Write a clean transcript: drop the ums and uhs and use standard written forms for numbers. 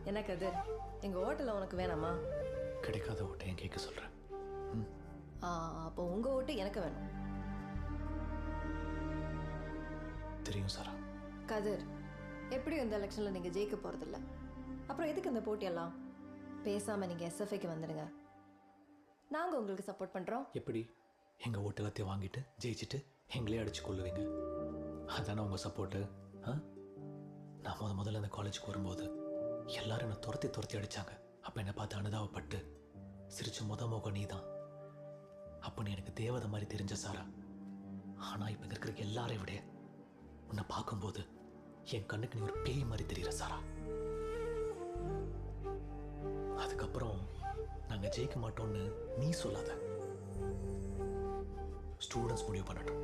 என்ன கதிர், எங்கள் ஹோட்டலில் உனக்கு வேணாமா? கிடைக்காத ஓட்டை என் கேட்க சொல்கிறேன். அப்போ உங்கள் ஓட்டு எனக்கு வேணும். தெரியும் சாரா. கதிர், எப்படியும் இந்த எலெக்ஷனில் நீங்கள் ஜெயிக்க போகிறதில்ல. அப்புறம் எதுக்கு இந்த போட்டியெல்லாம்? பேசாமல் நீங்கள் எஸ்எஃப்ஐக்கு வந்துடுங்க. நாங்கள் உங்களுக்கு சப்போர்ட் பண்ணுறோம். எப்படி எங்கள் ஓட்டு எல்லாத்தையும் வாங்கிட்டு ஜெயிச்சுட்டு எங்களே அடிச்சு கொள்ளுவீங்க? அதானே உங்கள் சப்போர்ட்டு? நான் முதல்ல இந்த காலேஜுக்கு வரும்போது எல்லாரும் என்னை துரத்தி அடித்தாங்க. அப்போ என்னை பார்த்து அனுதாபப்பட்டு சிரிச்ச முகம் நீ தான். அப்போ நீ எனக்கு தேவதை மாதிரி தெரிஞ்ச சாரா. ஆனால் இப்போ இருக்கிற எல்லாரையும் விட உன்னை பார்க்கும்போது என் கண்ணுக்கு நீ ஒரு பேய் மாதிரி தெரியுற சாரா. அதுக்கப்புறம் நாங்கள் ஜெயிக்க மாட்டோம்னு நீ சொல்லாத. ஸ்டூடெண்ட்ஸ் முடிவு பண்ணட்டும்.